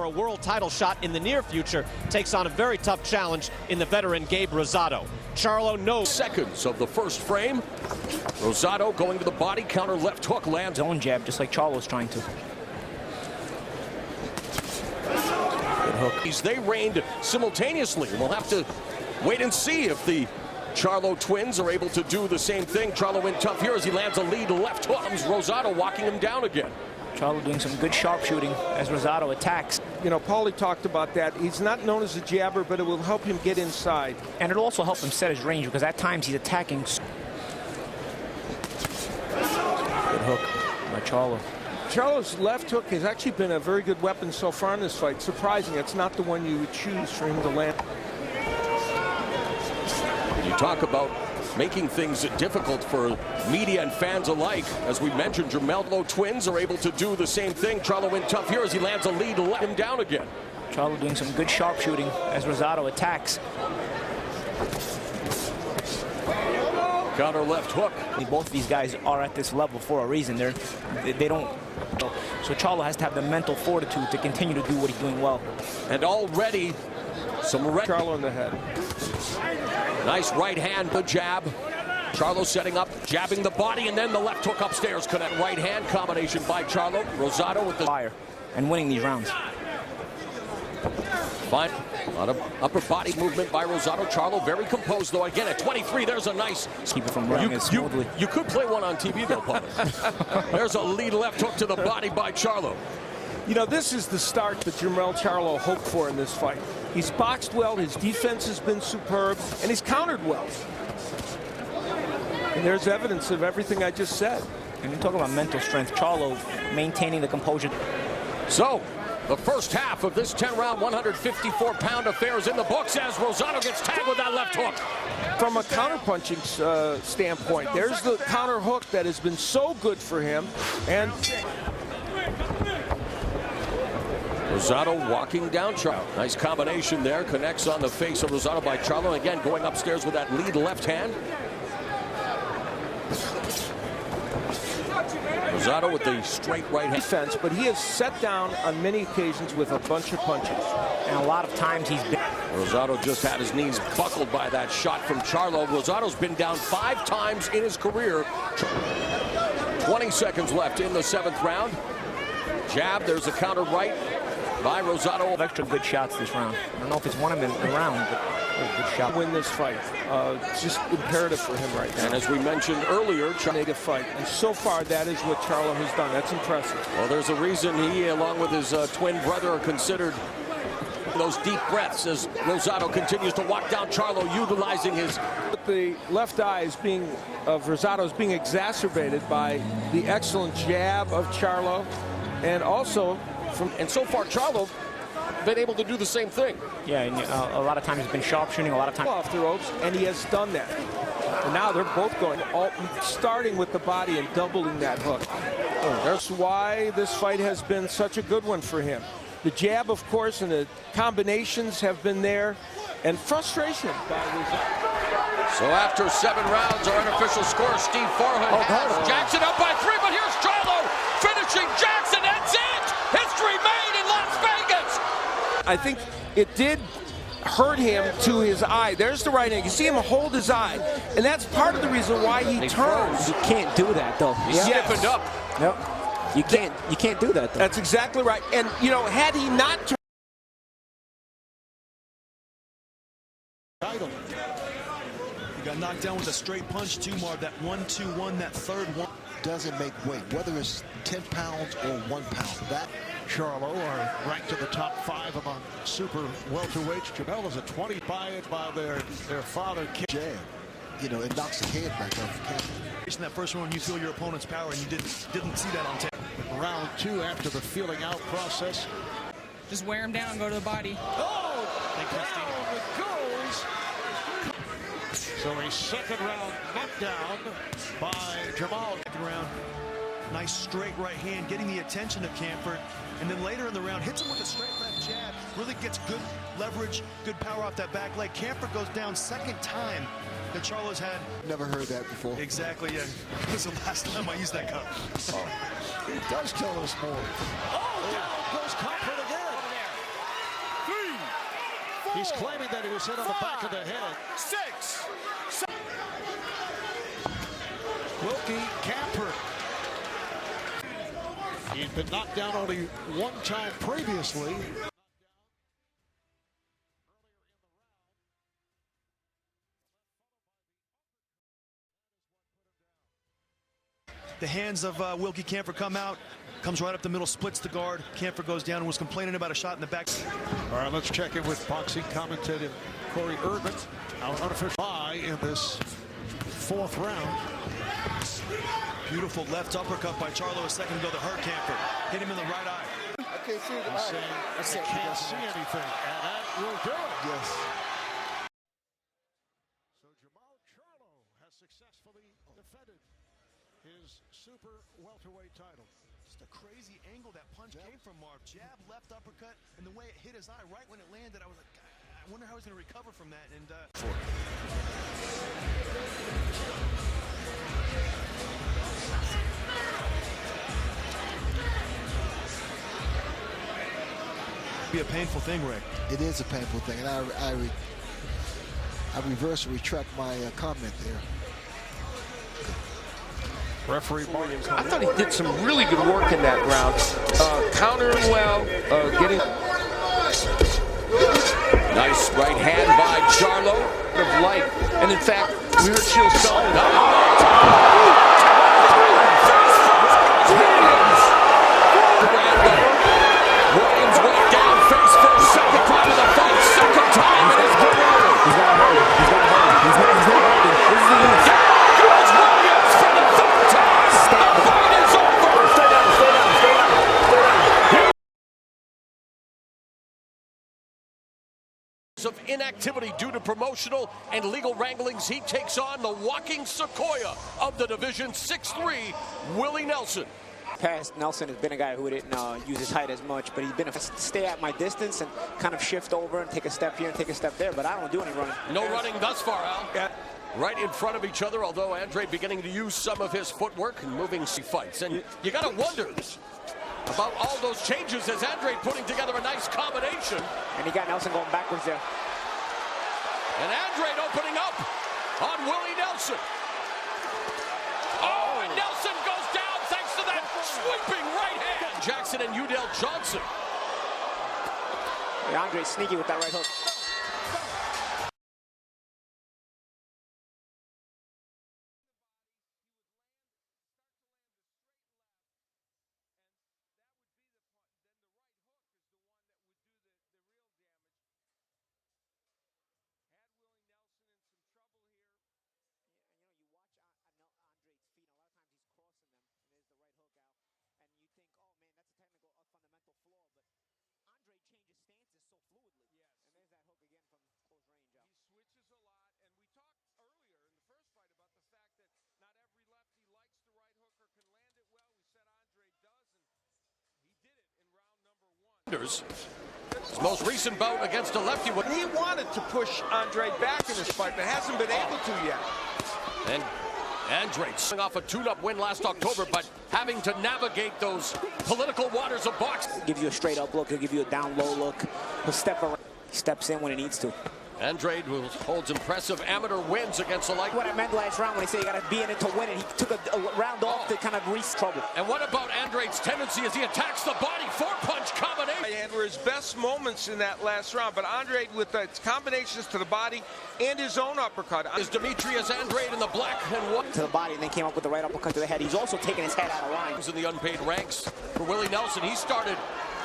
a world title shot in the near future, takes on a very tough challenge in the veteran Gabe Rosado. Charlo knows. Seconds of the first frame. Rosado going to the body, counter left hook, lands. Zone jab, just like Charlo's trying to. Good hook. They reigned simultaneously. We'll have to wait and see if the Charlo twins are able to do the same thing. Charlo in tough here as he lands a lead left hook. Rosado walking him down again. Charlo doing some good sharpshooting as Rosado attacks. You know, Paulie talked about that. He's not known as a jabber, but it will help him get inside. And it'll also help him set his range because at times he's attacking. Good hook by Charlo. Charlo's left hook has actually been a very good weapon so far in this fight. Surprising, it's not the one you would choose for him to land. You talk about making things difficult for media and fans alike. As we mentioned, Charlo twins are able to do the same thing. Charlo in tough here as he lands a lead, let him down again. Charlo doing some good sharpshooting as Rosado attacks. Counter left hook. Both of these guys are at this level for a reason. They don't. So Charlo has to have the mental fortitude to continue to do what he's doing well. And already some Charlo in the head. Nice right hand, good jab. Charlo setting up, jabbing the body, and then the left hook upstairs. Connect right hand combination by Charlo. Rosado with the fire and winning these rounds. Fine. A lot of upper body movement by Rosado. Charlo very composed, though. Again, at 23, there's a nice... Keep it from running as smoothly. You could play one on TV, though, Paul. There's a lead left hook to the body by Charlo. You know, this is the start that Jermell Charlo hoped for in this fight. He's boxed well, his defense has been superb, and he's countered well. And there's evidence of everything I just said. And you talk about mental strength, Charlo maintaining the composure. So, the first half of this 10-round, 154-pound affair is in the books as Rosado gets tagged with that left hook. From a counterpunching standpoint, there's the counter hook that has been so good for him. And Rosado walking down Charlo. Nice combination there. Connects on the face of Rosado by Charlo. Again, going upstairs with that lead left hand. Rosado with the straight right hand. Defense, but he has set down on many occasions with a bunch of punches. And a lot of times he's been... Rosado just had his knees buckled by that shot from Charlo. Rosado's been down 5 times in his career. 20 seconds left in the 7th round. Jab, there's a counter right by Rosado. Extra good shots this round. I don't know if it's one of them in the round, but a good shot. Win this fight. It's just imperative for him right now. And as we mentioned earlier, make a fight. And so far, that is what Charlo has done. That's impressive. Well, there's a reason he, along with his twin brother, are considered those deep breaths as Rosado continues to walk down Charlo, utilizing his... The left eye of Rosado is being exacerbated by the excellent jab of Charlo, and also and so far Charlo been able to do the same thing. Yeah, and a lot of times he's been sharpshooting, a lot of times off the ropes, and he has done that. And now they're both going, starting with the body and doubling that hook. That's why this fight has been such a good one for him. The jab, of course, and the combinations have been there, and frustration by Rosado. So after 7 rounds, our unofficial score, Steve Farhood has Jackson up by 3, but here's Charlo finishing Jackson. That's it! History made in Las Vegas! I think it did hurt him to his eye. There's the right hand. You see him hold his eye, and that's part of the reason why he turns. You can't do that, though. He's stiffened up. Yep. You can't do that, though. That's exactly right. And, you know, had he not turned... Title. He got knocked down with a straight punch, Tumar. That 1-2-1, that third one. Doesn't make weight, whether it's 10 pounds or 1 pound. That Charlo are ranked in the top 5 among super welterweights. Jamel is a 20 by their father. jab, you know, it knocks the head back off. In that first one, you feel your opponent's power, and you didn't see that on tape. Round 2 after the feeling out process. Just wear him down, go to the body. Oh, down it goes. So a 2nd round knockdown by Jamal. Round, nice straight right hand, getting the attention of Camford, and then later in the round hits him with a straight left jab. Really gets good leverage, good power off that back leg. Camford goes down 2nd time that Charlo's had. Never heard that before. Exactly, yeah. This is the last time I used that cup. Oh, it does tell us more. Oh, down goes Camford again. He's claiming that he was hit on the back of the head. 6. Wilkie Camper. He'd been knocked down only one time previously. The hands of Wilkie Camper come out, comes right up the middle, splits the guard. Camper goes down and was complaining about a shot in the back. All right, let's check in with boxing commentator Corey Erdman. Our unofficial bye in this 4th round. Beautiful left uppercut by Charlo a second ago that hurt Camper. Hit him in the right eye. I can't see the I can't see anything, and that will do it. Yes. So Jamal Charlo has successfully defended his super welterweight title. Just a crazy angle that punch came from Marv. Jab, left uppercut, and the way it hit his eye right when it landed, I was like, I wonder how he's going to recover from that. And be a painful thing, Rick. It is a painful thing, and I reverse retract my comment there. Referee Martin. I thought he did some really good work in that round. Countering well, getting... Nice right hand by Charlo of light. And in fact, we heard Shields calling it. Williams went down face first, second time of the fight, second time in his career. He's not hurting. He's not hurting. He's not hurting. This is the end. Goes Williams for the 3rd time. The fight is over. Stay down, stay down, stay down, stay down. Of inactivity due to promotional and legal wranglings, he takes on the walking sequoia of the division, 6'3", Willie Nelson. Past Nelson has been a guy who didn't use his height as much, but he's been a stay at my distance and kind of shift over and take a step here and take a step there, but I don't do any running. No running thus far, Al. Yeah. Right in front of each other, although Andre beginning to use some of his footwork and moving fights. And you got to wonder about all those changes as Andre putting together a nice combination. And he got Nelson going backwards there. And Andre opening up on Willie Nelson. Oh, and Nelson goes down thanks to that sweeping right hand. Jackson and Udell Johnson. Yeah, Andre's sneaky with that right hook. His most recent bout against a lefty. He wanted to push Andre back in this fight, but hasn't been able to yet. And Andre swung off a tune-up win last October, but having to navigate those political waters of boxing. He'll give you a straight-up look. He'll give you a down-low look. He'll step around. He steps in when he needs to. Andre holds impressive amateur wins against the light. What I meant last round when he said you got to be in it to win it, he took a round off to kind of reach trouble. And what about Andre's tendency as he attacks the body? 4-punch combination. And were his best moments in that last round, but Andre with the combinations to the body and his own uppercut. Is Demetrius Andrade in the black and white? To the body, and then came up with the right uppercut to the head. He's also taking his head out of line. In the unpaid ranks for Willie Nelson, he started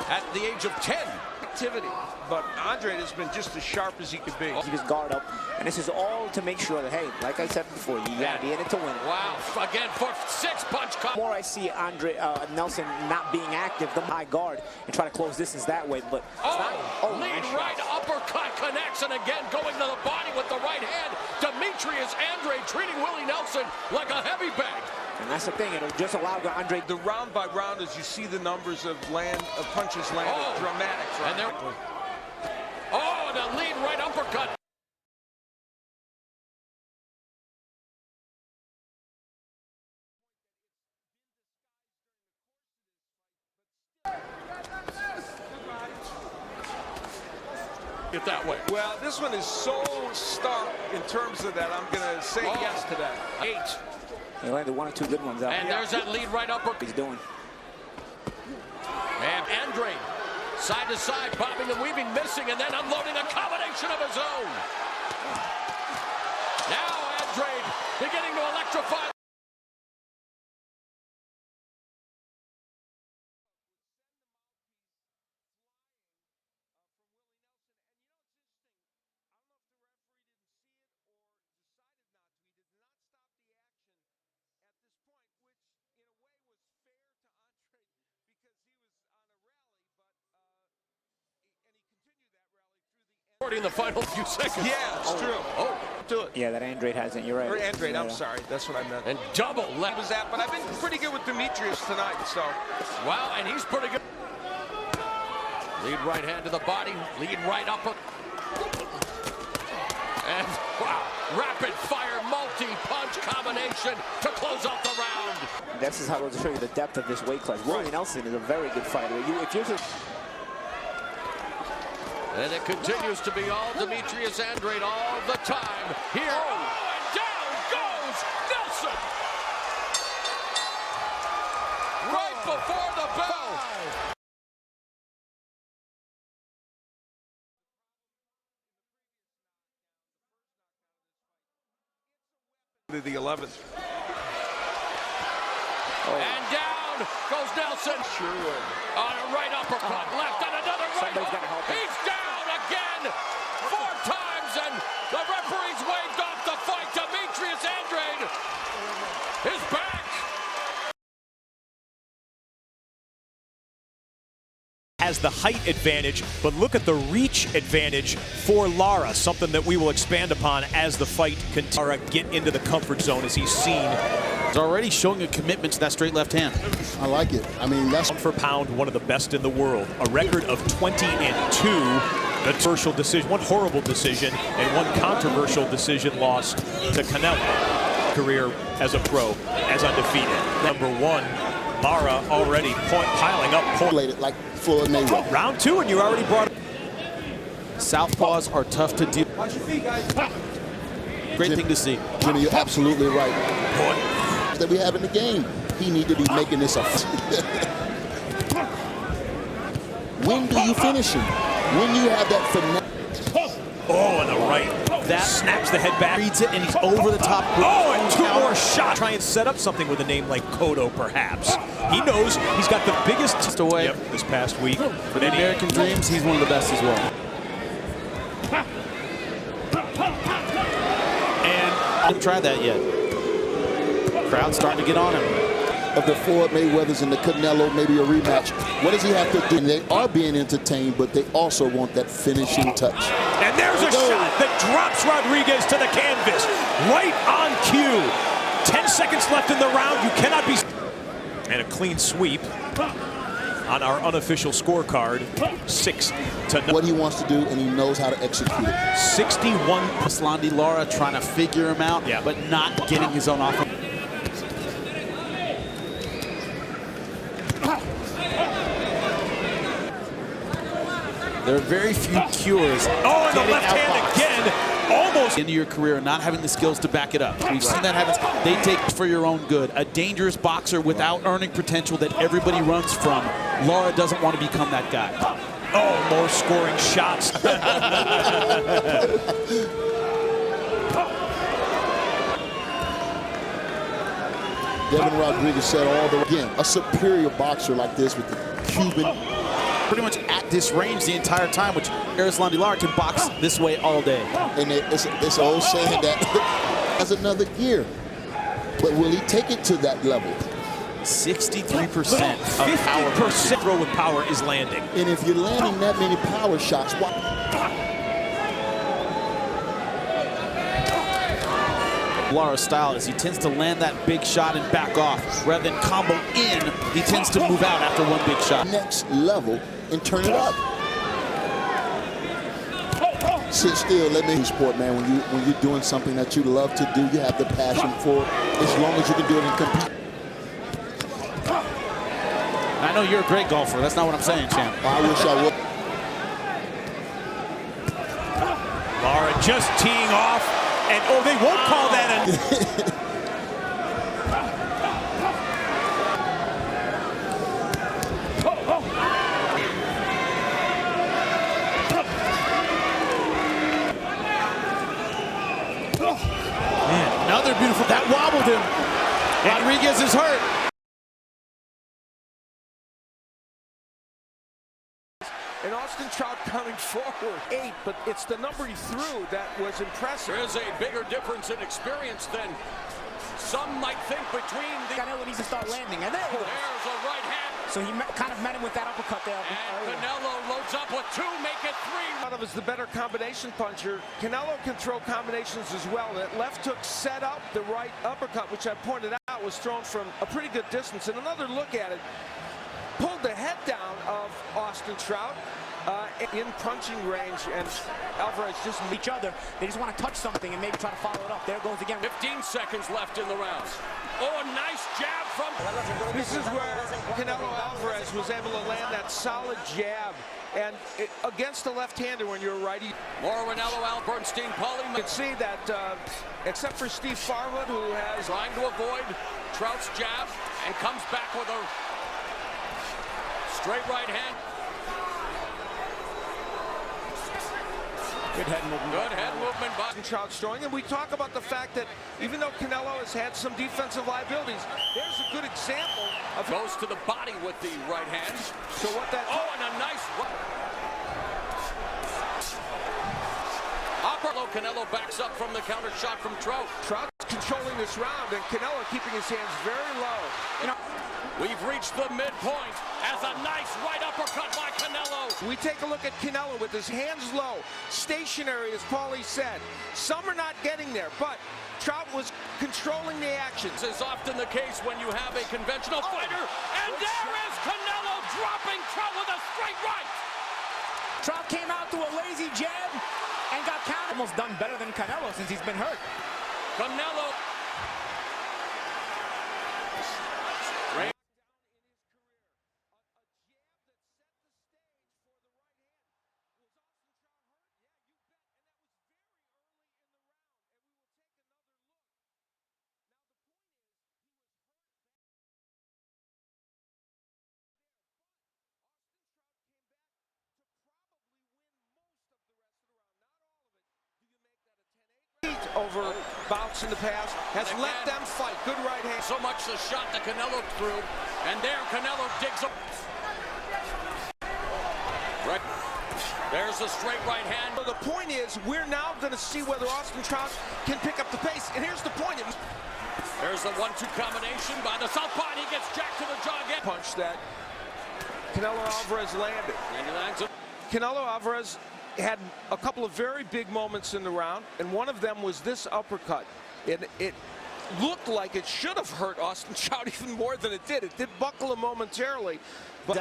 at the age of 10. Activity, but Andre has been just as sharp as he could be. Keep his guard up, and this is all to make sure that, hey, like I said before, you got to be in it to win it. Wow, again for 6-punch. The more I see Nelson not being active, the high guard and try to close distance that way, but lead nice right uppercut connects, and again going to the body with the right hand. Demetrius Andre treating Willie Nelson like a heavy bag. And that's the thing, it'll just allow Andre. The round by round, as you see the numbers of punches landed, dramatic. And and a lead right uppercut. it that way. Well, this one is so stark in terms of that. I'm going to say yes to that. 8. He landed 1 or 2 good ones out. And there's that lead right upper. He's doing. And Andre, side to side, bobbing and weaving, missing, and then unloading a combination of his own. Now Andre beginning to electrify. In the final few seconds. Yeah, it's true. Oh, Do it. Yeah, that Andrade hasn't. You're right. Or Andrade, Yeah. I'm sorry. That's what I meant. and double left. Was that, but I've been pretty good with Demetrius tonight, so. Wow, and he's pretty good. Lead right hand to the body, lead right upper. And wow, rapid fire multi-punch combination to close out the round. This is how to show you the depth of this weight class. Willie Nelson is a very good fighter. If you're just And it continues to be all Demetrius Andrade all the time. Here, and down goes Nelson! Right before the bell! The 11th. And down goes Nelson. Sure would. On a right uppercut, left, and another right. Somebody's gotta help him. He's down again 4 times, and the referee's waved off the fight. Demetrius Andrade is back. Has the height advantage, but look at the reach advantage for Lara, something that we will expand upon as the fight continues. Lara get into the comfort zone as he's seen. He's already showing a commitment to that straight left hand. I like it. I mean, that's Pound for pound, one of the best in the world. A record of 20-2. Controversial decision, one horrible decision, and one controversial decision loss to Canelo. Career as a pro, as undefeated. Number 1, Lara already piling up points. like Floyd Mayweather. Round 2, and you already brought. Southpaws are tough to deal. Great thing to see. Jimmy, you're absolutely right. That we have in the game. He need to be making this up. When do you finish him? When you have that finesse. Oh, and the right. That snaps the head back. Reads it, and he's over the top. Oh, and 2 more shots. Try and set up something with a name like Cotto, perhaps. He knows he's got the biggest away. this past week. For the American Dreams, he's one of the best as well. And I haven't tried that yet. Crowd's starting to get on him. Of the Floyd Mayweathers and the Canelo, maybe a rematch. What does he have to do? And they are being entertained, but they also want that finishing touch. And there's a shot that drops Rodriguez to the canvas. Right on cue. 10 seconds left in the round. You cannot be. And a clean sweep on our unofficial scorecard. 6-0. What he wants to do, and he knows how to execute it. 61. Aslandi Lara trying to figure him out, but not getting his own offense. There are very few cures. Oh, and the left hand again. Almost. Into your career and not having the skills to back it up. We've seen that happen. They take for your own good. A dangerous boxer without earning potential that everybody runs from. Lara doesn't want to become that guy. Oh, more scoring shots. Devin Rodriguez said all the again, a superior boxer like this with the Cuban. Pretty much at this range the entire time, which Aslandi Lara can box this way all day. And it's an old saying that has another gear. But will he take it to that level? 63% of 50% throw with power is landing. And if you're landing that many power shots, why? Lara's style is he tends to land that big shot and back off. Rather than combo in, he tends to move out after one big shot. Next level and turn it up. Sit still, let me sport, man. When you're doing something that you love to do, you have the passion for it. As long as you can do it and compete. I know you're a great golfer. That's not what I'm saying, champ. I wish I would. just teeing off, and oh, they won't call that a... Man, another beautiful, that wobbled him. Rodriguez is hurt. And Austin Trout coming forward, 8, but it's the number he threw that was impressive. There's a bigger difference in experience than some might think between the... Canelo needs to start landing, and there's a right hand. So he kind of met him with that uppercut there. And Canelo loads up with 2, make it 3. Out of is the better combination puncher. Canelo can throw combinations as well. That left hook set up the right uppercut, which I pointed out was thrown from a pretty good distance. And another look at it, pulled the head down of Austin Trout in punching range, and Alvarez just each other. They just want to touch something and maybe try to follow it up. There it goes again. 15 seconds left in the round. Oh, a nice jab from... This is where Canelo Alvarez was able to land that solid jab, and against the left-hander when you're a righty. More Ranello, Al Bernstein, Paulie. You can see that, except for Steve Farwood, who has trying to avoid Trout's jab, and comes back with a straight right hand. Good head movement. Good head movement by Trout's throwing, and we talk about the fact that even though Canelo has had some defensive liabilities, there's a good example of... Goes to the body with the right hand. So what that... Oh, and a nice... Upper low, Canelo backs up from the counter shot from Trout. Trout's controlling this round, and Canelo keeping his hands very low. You know, we've reached the midpoint as a nice right uppercut by Canelo. We take a look at Canelo with his hands low, stationary, as Paulie said. Some are not getting there, but Trout was controlling the action. This is often the case when you have a conventional fighter, and there is Canelo dropping Trout with a straight right. Trout came out to a lazy jab and got counted. Almost done better than Canelo since he's been hurt. Canelo. Over bouts in the past, has let them fight. Good right hand. So much the shot that Canelo threw, and there Canelo digs up. Right. There's a straight right hand. So the point is, we're now going to see whether Austin Trout can pick up the pace. And here's the point. There's the 1-2 combination by the southpaw, and he gets jacked to the jaw again. Punch that Canelo Alvarez landed. And he lands it. Canelo Alvarez had a couple of very big moments in the round, and one of them was this uppercut. It looked like it should have hurt Austin Trout even more than it did. It did buckle him momentarily. But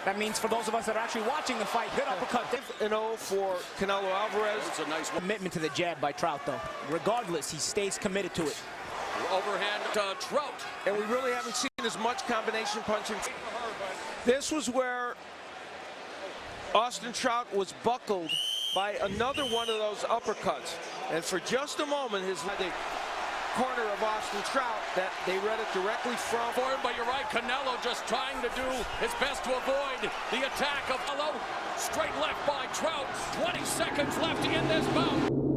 that means for those of us that are actually watching the fight, good uppercut. 5-0 for Canelo Alvarez. It's a nice commitment to the jab by Trout, though. Regardless, he stays committed to it. Overhand Trout. And we really haven't seen as much combination punching. This was where Austin Trout was buckled by another one of those uppercuts. And for just a moment, the corner of Austin Trout, that they read it directly from. But you're right, Canelo just trying to do his best to avoid the attack of Canelo. Straight left by Trout. 20 seconds left in this bout.